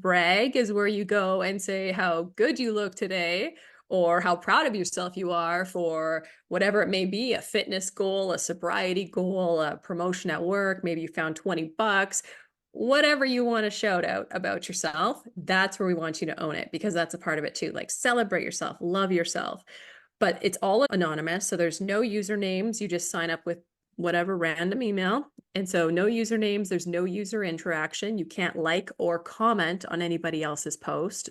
brag is where you go and say how good you look today or how proud of yourself you are for whatever it may be, a fitness goal, a sobriety goal, a promotion at work, maybe you found 20 bucks, whatever you want to shout out about yourself, that's where we want you to own it because that's a part of it too. Like celebrate yourself, love yourself. But it's all anonymous. So there's no usernames. You just sign up with whatever random email. And so no usernames, there's no user interaction. You can't like or comment on anybody else's post.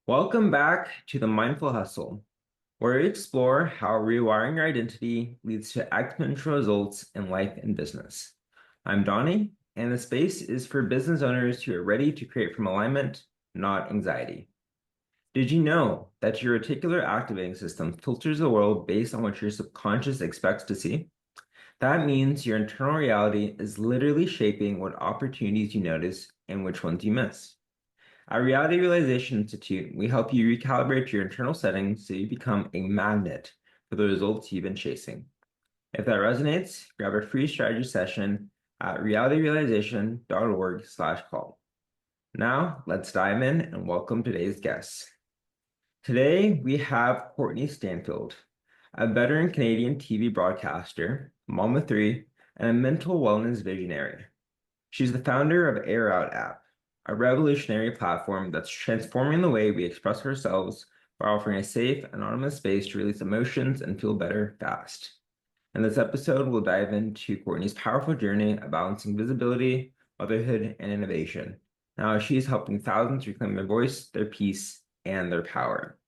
Welcome back to the Mindful Hustle, where we explore how rewiring your identity leads to exponential results in life and business. I'm Donnie, and the space is for business owners who are ready to create from alignment, not anxiety. Did you know that your reticular activating system filters the world based on what your subconscious expects to see? That means your internal reality is literally shaping what opportunities you notice and which ones you miss. At Reality Realization Institute, we help you recalibrate your internal settings so you become a magnet for the results you've been chasing. If that resonates, grab a free strategy session at realityrealization.org/call. Now, let's dive in and welcome today's guests. Today, we have Courtney Stanfield, a veteran Canadian TV broadcaster, mom of three, and a mental wellness visionary. She's the founder of AirOut App, a revolutionary platform that's transforming the way we express ourselves by offering a safe, anonymous space to release emotions and feel better fast. In this episode, we'll dive into Courtney's powerful journey of balancing visibility, motherhood, and innovation. Now, she's helping thousands reclaim their voice, their peace, and their power.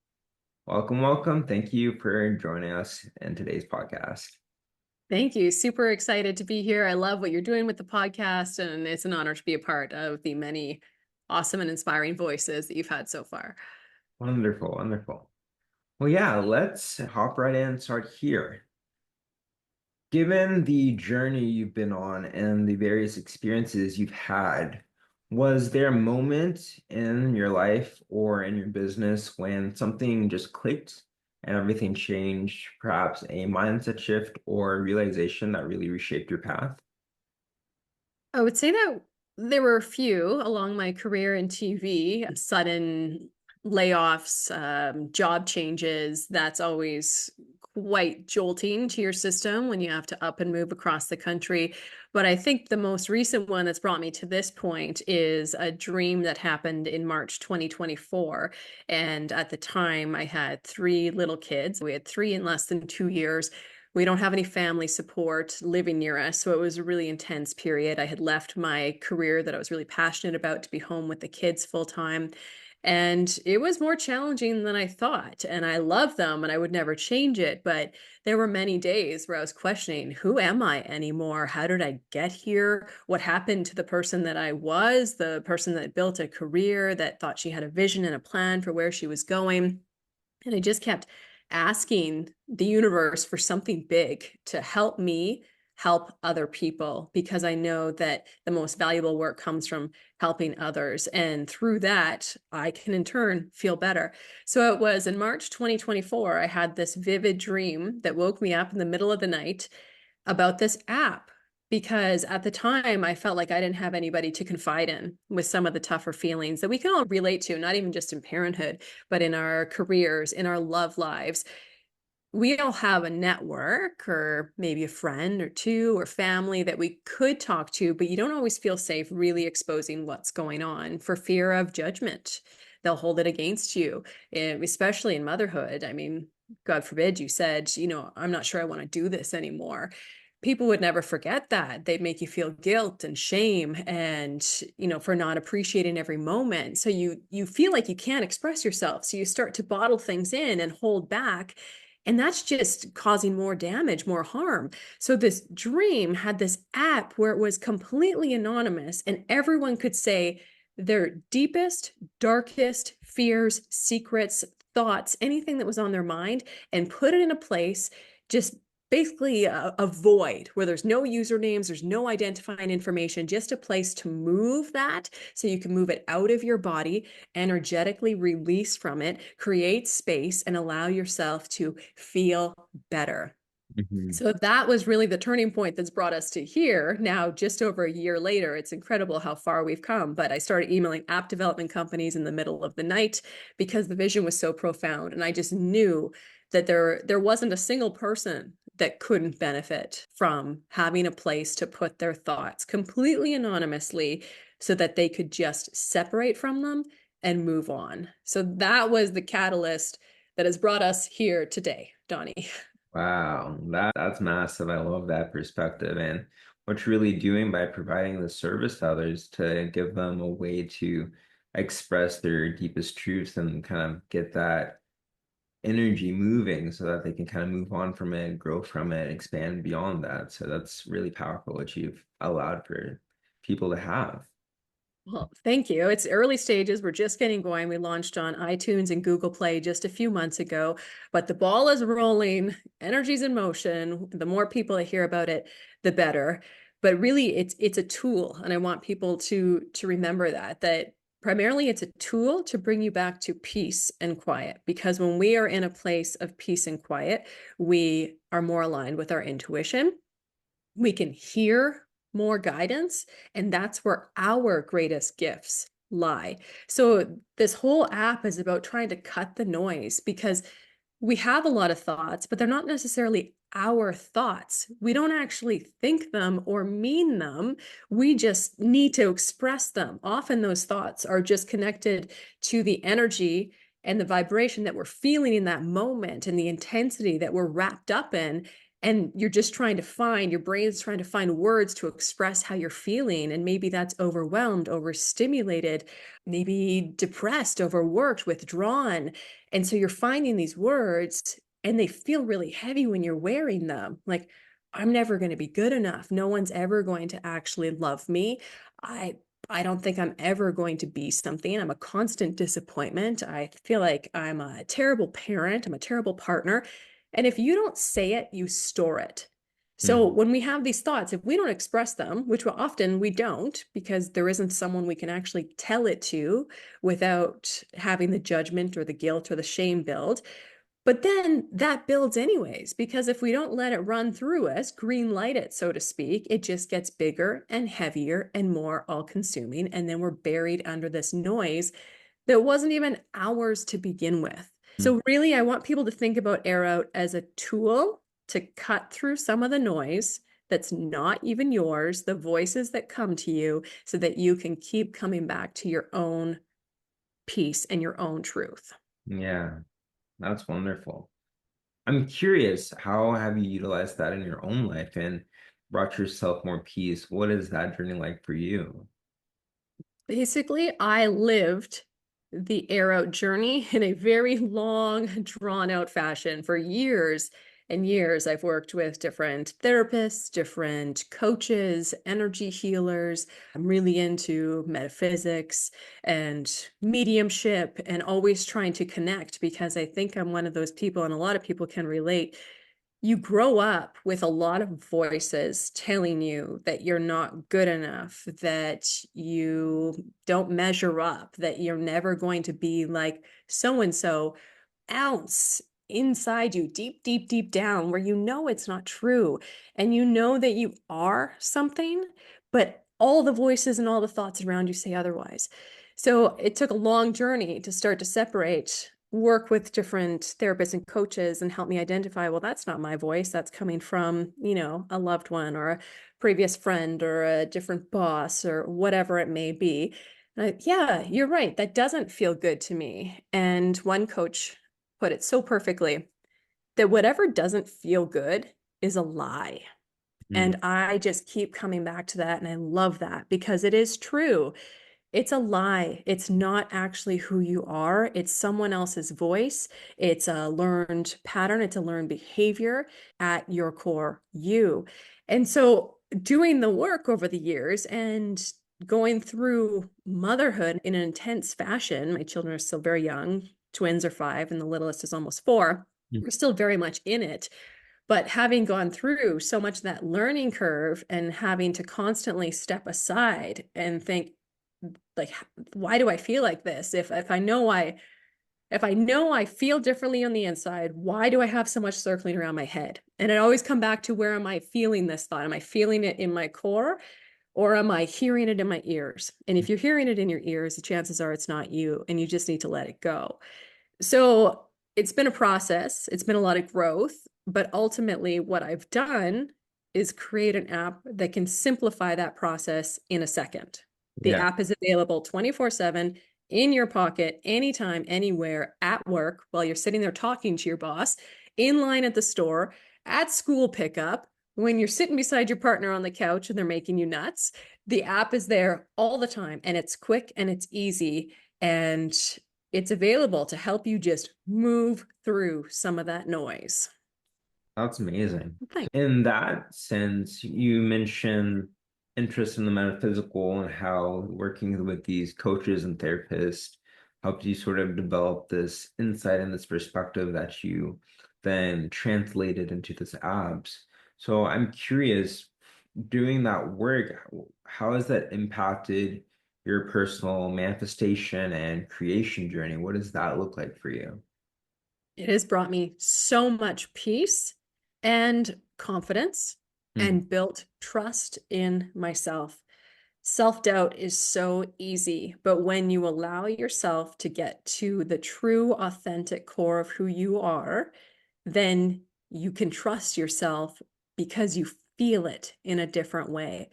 Welcome, welcome. Thank you for joining us in today's podcast. Thank you. Super excited to be here. I love what you're doing with the podcast, and it's an honor to be a part of the many awesome and inspiring voices that you've had so far. Wonderful, wonderful. Well, yeah, let's hop right in and start here. Given the journey you've been on and the various experiences you've had, was there a moment in your life or in your business when something just clicked and everything changed, perhaps a mindset shift or a realization that really reshaped your path? I would say that there were a few along my career in TV, sudden layoffs, job changes. That's always quite jolting to your system when you have to up and move across the country. But I think the most recent one that's brought me to this point is a dream that happened in March 2024. And at the time, I had three little kids. We had three in less than 2 years. We don't have any family support living near us. So it was a really intense period. I had left my career that I was really passionate about to be home with the kids full time. And it was more challenging than I thought. And I love them and I would never change it. But there were many days where I was questioning, who am I anymore? How did I get here? What happened to the person that I was, the person that built a career, that thought she had a vision and a plan for where she was going? And I just kept asking the universe for something big to help me help other people, because I know that the most valuable work comes from helping others. And through that, I can in turn feel better. So it was in March 2024, I had this vivid dream that woke me up in the middle of the night about this app. Because at the time, I felt like I didn't have anybody to confide in with some of the tougher feelings that we can all relate to, not even just in parenthood, but in our careers, in our love lives. We all have a network or maybe a friend or two or family that we could talk to, but you don't always feel safe really exposing what's going on for fear of judgment. They'll hold it against you, especially in motherhood. I mean, God forbid you said, I'm not sure I want to do this anymore. People would never forget that. They'd make you feel guilt and shame and, for not appreciating every moment. So you feel like you can't express yourself. So you start to bottle things in and hold back. And that's just causing more damage, more harm. So this dream had this app where it was completely anonymous and everyone could say their deepest, darkest fears, secrets, thoughts, anything that was on their mind, and put it in a place just basically a void where there's no usernames, there's no identifying information, just a place to move that so you can move it out of your body, energetically release from it, create space, and allow yourself to feel better. Hmm. So that was really the turning point that's brought us to here. Now, just over a year later, it's incredible how far we've come. But I started emailing app development companies in the middle of the night because the vision was so profound. And I just knew that there wasn't a single person that couldn't benefit from having a place to put their thoughts completely anonymously so that they could just separate from them and move on. So that was the catalyst that has brought us here today, Donnie. Wow, that's massive. I love that perspective. And what you're really doing by providing the service to others to give them a way to express their deepest truths and kind of get that energy moving so that they can kind of move on from it, grow from it, expand beyond that. So that's really powerful what you've allowed for people to have. Well, thank you. It's early stages. We're just getting going. We launched on iTunes and Google Play just a few months ago, but the ball is rolling, energy's in motion. The more people that hear about it, the better. But really it's a tool, and I want people to remember that primarily it's a tool to bring you back to peace and quiet, because when we are in a place of peace and quiet, we are more aligned with our intuition. We can hear more guidance, and that's where our greatest gifts lie. So this whole app is about trying to cut the noise, because we have a lot of thoughts, but they're not necessarily our thoughts. We don't actually think them or mean them. We just need to express them. Often those thoughts are just connected to the energy and the vibration that we're feeling in that moment and the intensity that we're wrapped up in. And you're just trying to find, your brain's trying to find words to express how you're feeling. And maybe that's overwhelmed, overstimulated, maybe depressed, overworked, withdrawn. And so you're finding these words and they feel really heavy when you're wearing them. Like, I'm never going to be good enough. No one's ever going to actually love me. I I don't think I'm ever going to be something. I'm a constant disappointment. I feel like I'm a terrible parent. I'm a terrible partner. And if you don't say it, you store it. So Mhm. when we have these thoughts, if we don't express them, which often we don't, because there isn't someone we can actually tell it to without having the judgment or the guilt or the shame build, but then that builds anyways, because if we don't let it run through us, green light it, so to speak, it just gets bigger and heavier and more all consuming. And then we're buried under this noise that wasn't even ours to begin with. So really, I want people to think about AirOut as a tool to cut through some of the noise that's not even yours, the voices that come to you, so that you can keep coming back to your own peace and your own truth. Yeah, that's wonderful. I'm curious, how have you utilized that in your own life and brought yourself more peace? What is that journey like for you? Basically, I lived the air out journey in a very long, drawn out fashion for years and years. I've worked with different therapists, different coaches, energy healers. I'm really into metaphysics and mediumship and always trying to connect, because I think I'm one of those people, and a lot of people can relate. You grow up with a lot of voices telling you that you're not good enough, that you don't measure up, that you're never going to be like so and so. Ounce inside you, deep, deep, deep down, where you know it's not true. And you know that you are something, but all the voices and all the thoughts around you say otherwise. So it took a long journey to start to separate, work with different therapists and coaches and help me identify, well, that's not my voice. That's coming from, a loved one or a previous friend or a different boss or whatever it may be. Yeah, you're right. That doesn't feel good to me. And one coach put it so perfectly that whatever doesn't feel good is a lie. Mm. And I just keep coming back to that. And I love that because it is true. It's a lie. It's not actually who you are. It's someone else's voice. It's a learned pattern. It's a learned behavior at your core, you. And so doing the work over the years and going through motherhood in an intense fashion, my children are still very young. Twins are 5 and the littlest is almost 4. We're still very much in it. But having gone through so much of that learning curve and having to constantly step aside and think, like, why do I feel like this? If I know I feel differently on the inside, why do I have so much circling around my head? And it always come back to, where am I feeling this thought? Am I feeling it in my core, or am I hearing it in my ears? And if you're hearing it in your ears, the chances are it's not you, and you just need to let it go. So it's been a process. It's been a lot of growth, but ultimately what I've done is create an app that can simplify that process in a second. The Yeah. app is available 24/7 in your pocket, anytime, anywhere, at work, while you're sitting there talking to your boss, in line at the store, at school pickup, when you're sitting beside your partner on the couch and they're making you nuts. The app is there all the time, and it's quick and it's easy. And it's available to help you just move through some of that noise. That's amazing. Thanks. In that sense, you mentioned interest in the metaphysical and how working with these coaches and therapists helped you sort of develop this insight and this perspective that you then translated into this apps. So I'm curious, doing that work, how has that impacted your personal manifestation and creation journey? What does that look like for you? It has brought me so much peace and confidence, Hmm. and built trust in myself. Self-doubt is so easy, but when you allow yourself to get to the true, authentic core of who you are, then you can trust yourself because you feel it in a different way.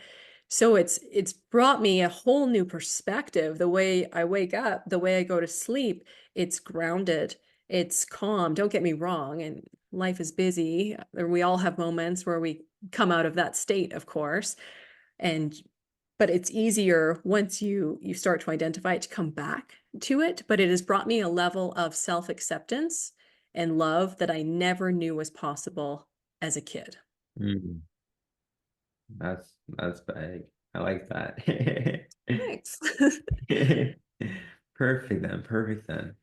So it's brought me a whole new perspective. The way I wake up, the way I go to sleep, it's grounded, it's calm. Don't get me wrong, and life is busy. We all have moments where we come out of that state, of course. And but it's easier once you start to identify it, to come back to it. But it has brought me a level of self-acceptance and love that I never knew was possible as a kid. Hmm. That's big. I like that. Thanks. Perfect then, perfect then.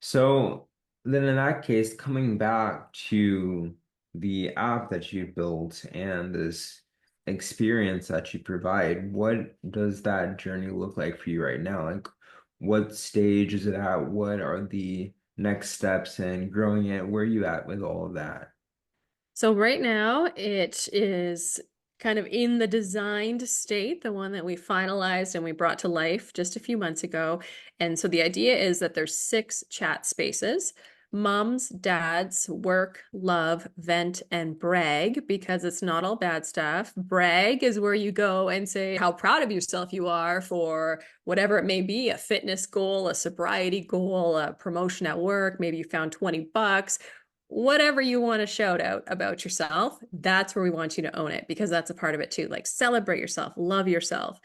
So then in that case, coming back to the app that you built and this experience that you provide, what does that journey look like for you right now? Like what stage is it at? What are the next steps in growing it? Where are you at with all of that? So right now it is kind of in the designed state, the one that we finalized and we brought to life just a few months ago. And so the idea is that there's 6 chat spaces: moms, dads, work, love, vent, and brag, because it's not all bad stuff. Brag is where you go and say how proud of yourself you are for whatever it may be, a fitness goal, a sobriety goal, a promotion at work. Maybe you found 20 bucks. Whatever you want to shout out about yourself, that's where we want you to own it, because that's a part of it too. Like, celebrate yourself, love yourself.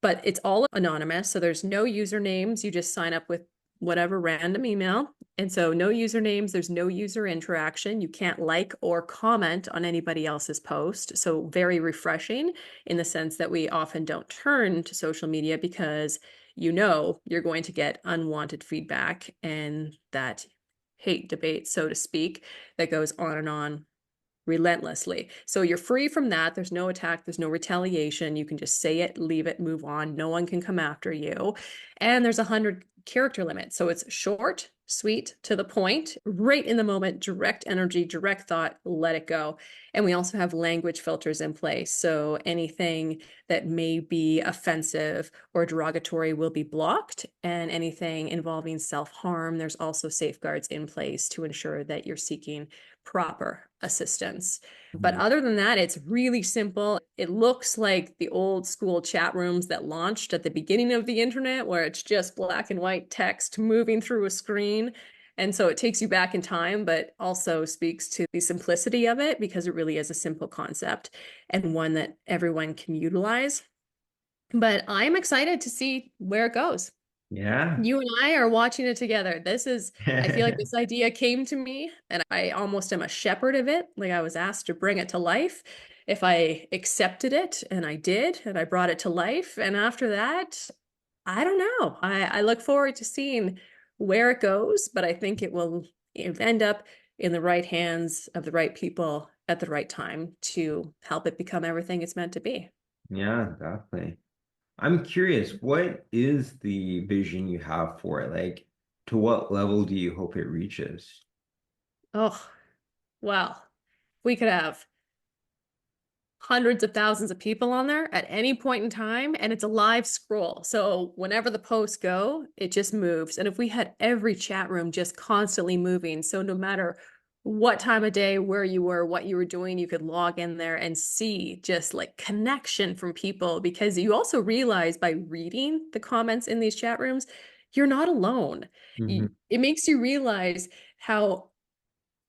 But it's all anonymous. So there's no usernames. You just sign up with whatever random email. And so no usernames, there's no user interaction. You can't like or comment on anybody else's post. So very refreshing, in the sense that we often don't turn to social media because you're going to get unwanted feedback, and that hate debate, so to speak, that goes on and on relentlessly. So you're free from that. There's no attack, there's no retaliation. You can just say it, leave it, move on. No one can come after you. And there's 100 character limit. So it's short, sweet, to the point, right in the moment, direct energy, direct thought, let it go. And we also have language filters in place. So anything that may be offensive or derogatory will be blocked. And anything involving self-harm, there's also safeguards in place to ensure that you're seeking proper assistance. But Mhm. other than that, it's really simple. It looks like the old school chat rooms that launched at the beginning of the internet, where it's just black and white text moving through a screen. And so it takes you back in time, but also speaks to the simplicity of it, because it really is a simple concept and one that everyone can utilize. But I'm excited to see where it goes. Yeah. You and I are watching it together. I feel like this idea came to me and I almost am a shepherd of it. Like, I was asked to bring it to life. If I accepted it, and I did, and I brought it to life. And after that, I don't know. I look forward to seeing where it goes, but I think it will end up in the right hands of the right people at the right time to help it become everything it's meant to be. Yeah, definitely. I'm curious, what is the vision you have for it? Like, to what level do you hope it reaches? Oh, well, we could have hundreds of thousands of people on there at any point in time, and it's a live scroll. So whenever the posts go, it just moves. And if we had every chat room just constantly moving, so no matter what time of day, where you were, what you were doing, you could log in there and see just like connection from people, because you also realize by reading the comments in these chat rooms, you're not alone. Hmm. It makes you realize how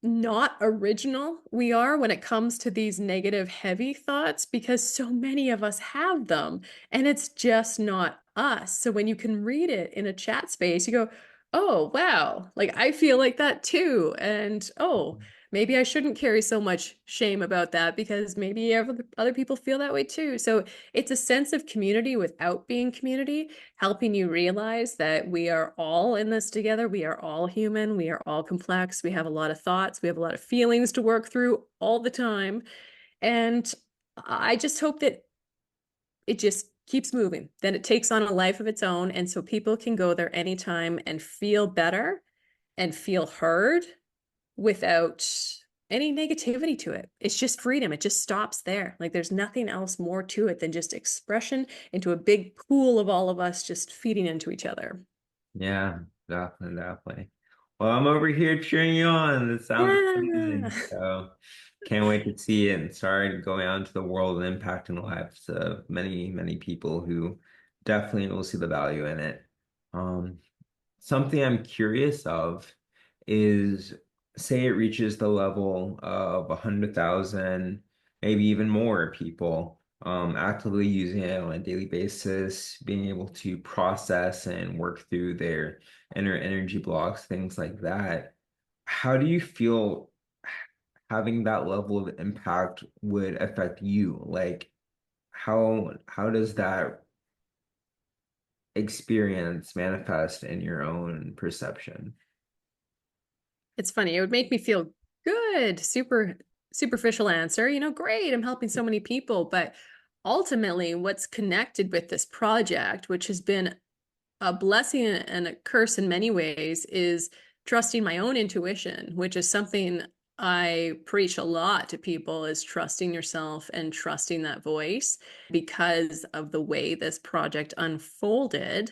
not original we are when it comes to these negative, heavy thoughts, because so many of us have them and it's just not us. So when you can read it in a chat space, you go, oh, wow, like I feel like that too. And oh, maybe I shouldn't carry so much shame about that because maybe other people feel that way too. So it's a sense of community without being community, helping you realize that we are all in this together. We are all human. We are all complex. We have a lot of thoughts. We have a lot of feelings to work through all the time. And I just hope that it just keeps moving, that it takes on a life of its own. And so people can go there anytime and feel better and feel heard without any negativity to it. It's just freedom. It just stops there. Like there's nothing else more to it than just expression into a big pool of all of us just feeding into each other. Yeah, definitely, definitely. Well, I'm over here cheering you on. It sounds Yeah. amazing. So can't wait to see it and start going out into the world and impacting the lives of many, many people who definitely will see the value in it. Um, Something I'm curious of is, say it reaches the level of 100,000, maybe even more people actively using it on a daily basis, being able to process and work through their inner energy blocks, things like that. How do you feel having that level of impact would affect you? Like, how does that experience manifest in your own perception? It's funny. It would make me feel good. Super superficial answer. Great. I'm helping so many people. But ultimately, what's connected with this project, which has been a blessing and a curse in many ways, is trusting my own intuition, which is something I preach a lot to people, is trusting yourself and trusting that voice. Because of the way this project unfolded,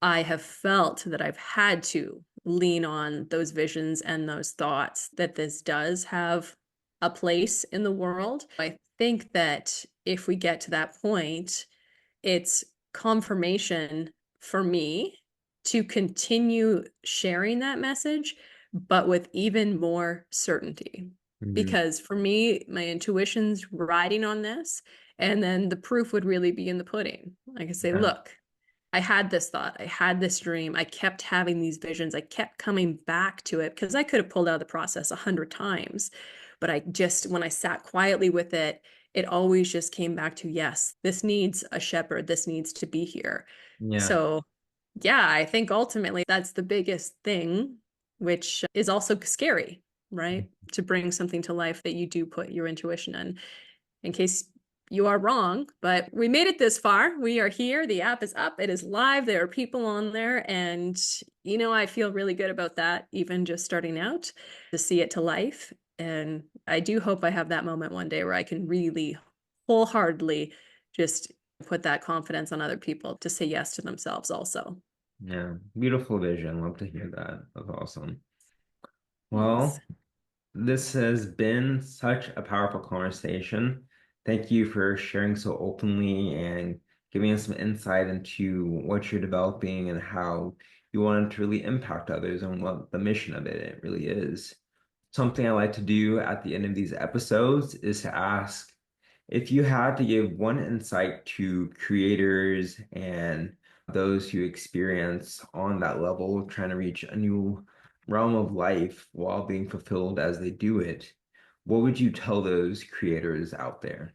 I have felt that I've had to lean on those visions and those thoughts, that this does have a place in the world. I think that if we get to that point, it's confirmation for me to continue sharing that message, but with even more certainty. Mhm. Because for me, my intuition's riding on this, and then the proof would really be in the pudding. I could say, Yeah. look, I had this thought, I had this dream, I kept having these visions, I kept coming back to it because I could have pulled out of the process 100 times. But when I sat quietly with it, it always just came back to, yes, this needs a shepherd, this needs to be here. Yeah. So, yeah, I think ultimately that's the biggest thing, which is also scary, right? To bring something to life that you do put your intuition in case you are wrong, but we made it this far. We are here. The app is up. It is live. There are people on there. And, I feel really good about that, even just starting out to see it to life. And I do hope I have that moment one day where I can really wholeheartedly just put that confidence on other people to say yes to themselves also. Yeah. Beautiful vision. Love to hear that. That's awesome. Thanks. Well, this has been such a powerful conversation. Thank you for sharing so openly and giving us some insight into what you're developing and how you want to really impact others and what the mission of it really is. Something I like to do at the end of these episodes is to ask if you had to give one insight to creators and those who experience on that level, trying to reach a new realm of life while being fulfilled as they do it, what would you tell those creators out there?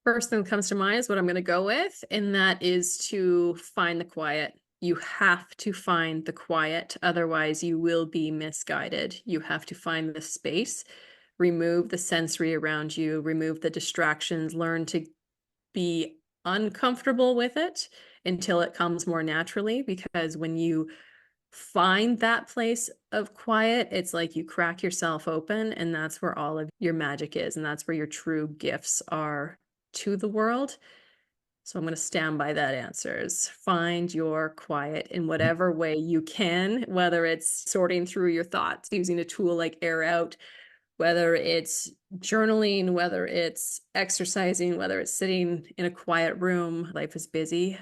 First thing that comes to mind is what I'm going to go with, and that is to find the quiet. You have to find the quiet, otherwise, you will be misguided. You have to find the space remove the sensory around you, remove the distractions, learn to be uncomfortable with it until it comes more naturally. Because when you find that place of quiet, it's like you crack yourself open, and that's where all of your magic is, and that's where your true gifts are to the world. So I'm going to stand by that answers. Find your quiet in whatever way you can, whether it's sorting through your thoughts using a tool like AirOut, whether it's journaling, whether it's exercising, whether it's sitting in a quiet room. Life is busy,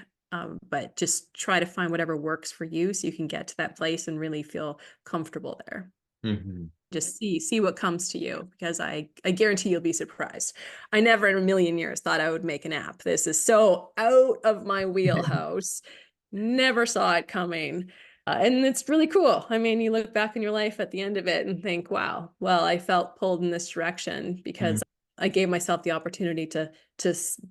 but just try to find whatever works for you so you can get to that place and really feel comfortable there. Hmm. Just see what comes to you, because I guarantee you'll be surprised. I never in a million years thought I would make an app. This is so out of my wheelhouse. Never saw it coming. And it's really cool. I mean, you look back in your life at the end of it and think, wow, well, I felt pulled in this direction because I gave myself the opportunity to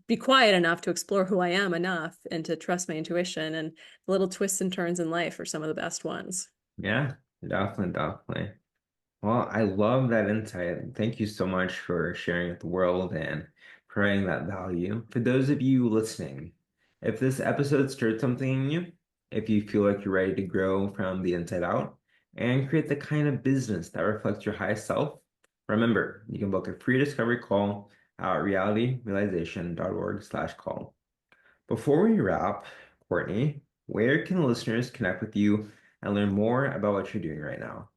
be quiet enough to explore who I am enough and to trust my intuition. And the little twists and turns in life are some of the best ones. Yeah, definitely, definitely. Well, I love that insight. Thank you so much for sharing with the world and providing that value. For those of you listening, if this episode stirred something in you, if you feel like you're ready to grow from the inside out and create the kind of business that reflects your highest self, remember, you can book a free discovery call at realityrealization.org/call. Before we wrap, Courtney, where can listeners connect with you and learn more about what you're doing right now?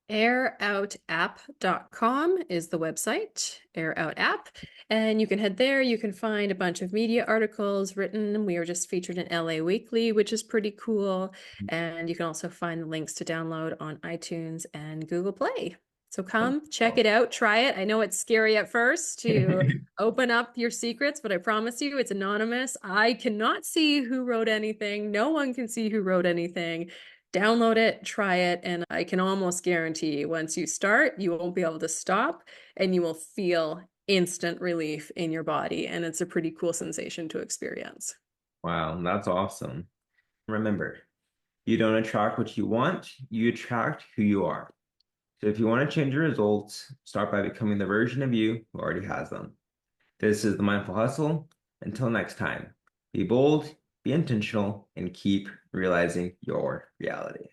AirOutApp.com is the website, AirOut App. And you can head there. You can find a bunch of media articles written. We were just featured in LA Weekly, which is pretty cool. And you can also find the links to download on iTunes and Google Play. So come check it out, try it. I know it's scary at first to open up your secrets, but I promise you it's anonymous. I cannot see who wrote anything. No one can see who wrote anything. Download it, try it, and I can almost guarantee once you start, you won't be able to stop and you will feel instant relief in your body. And it's a pretty cool sensation to experience. Wow, that's awesome. Remember, you don't attract what you want, you attract who you are. So if you want to change your results, start by becoming the version of you who already has them. This is the Mindful Hustle. Until next time, be bold, be intentional, and keep realizing your reality.